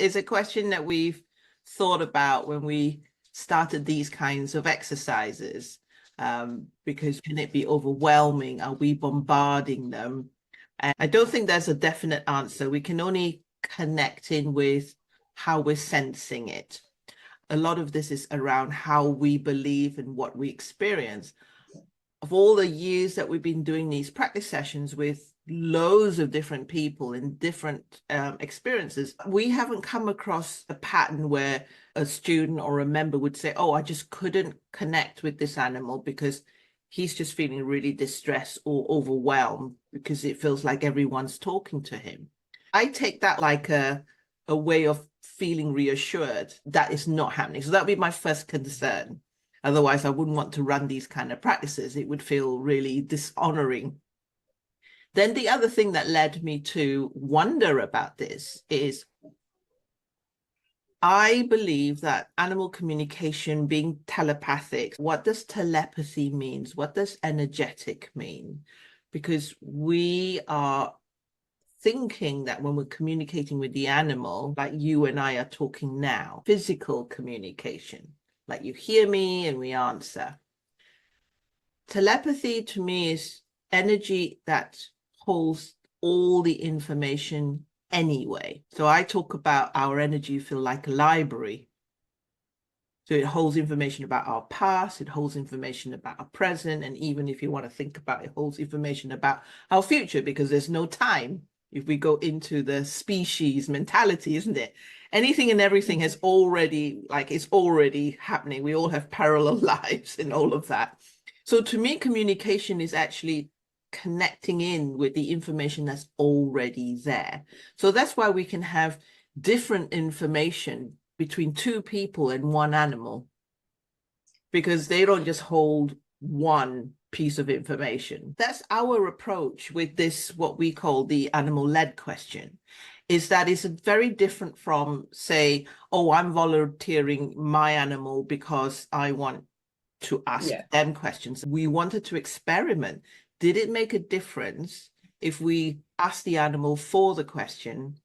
is a question that we've thought about when we started these kinds of exercises, because can it be overwhelming? Are we bombarding them? And I don't think there's a definite answer. We can only connect in with how we're sensing it. A lot of this is around how we believe and what we experience. Of all the years that we've been doing these practice sessions with loads of different people in different experiences, we haven't come across a pattern where a student or a member would say, oh, I just couldn't connect with this animal because he's just feeling really distressed or overwhelmed because it feels like everyone's talking to him. I take that like a way of feeling reassured that is not happening. So that would be my first concern. Otherwise, I wouldn't want to run these kind of practices. It would feel really dishonoring. Then the other thing that led me to wonder about this is I believe that animal communication being telepathic, what does telepathy mean? What does energetic mean? Because we are thinking that when we're communicating with the animal, like you and I are talking now, physical communication, like you hear me and we answer. Telepathy to me is energy that holds all the information anyway. So I talk about our energy feel like a library. So it holds information about our past, it holds information about our present, and even if you want to think about it, it holds information about our future, because there's no time. If we go into the species mentality, isn't it? Anything and everything has already, like, it's already happening. We all have parallel lives and all of that. So to me, communication is actually connecting in with the information that's already there. So that's why we can have different information between two people and one animal, because they don't just hold one piece of information. That's our approach with this, what we call the animal-led question, is that it's very different from, say, oh, I'm volunteering my animal because I want to ask them questions. We wanted to experiment. Did it make a difference if we asked the animal for the question?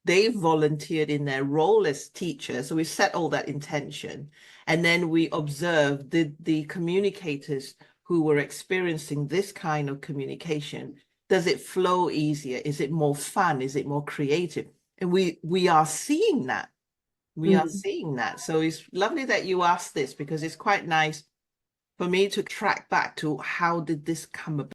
They volunteered in their role as teacher. So we set all that intention. And then we observed the communicators who were experiencing this kind of communication. Does it flow easier? Is it more fun? Is it more creative? And we are seeing that. We are seeing that. So it's lovely that you asked this, because it's quite nice for me to track back to how did this come about.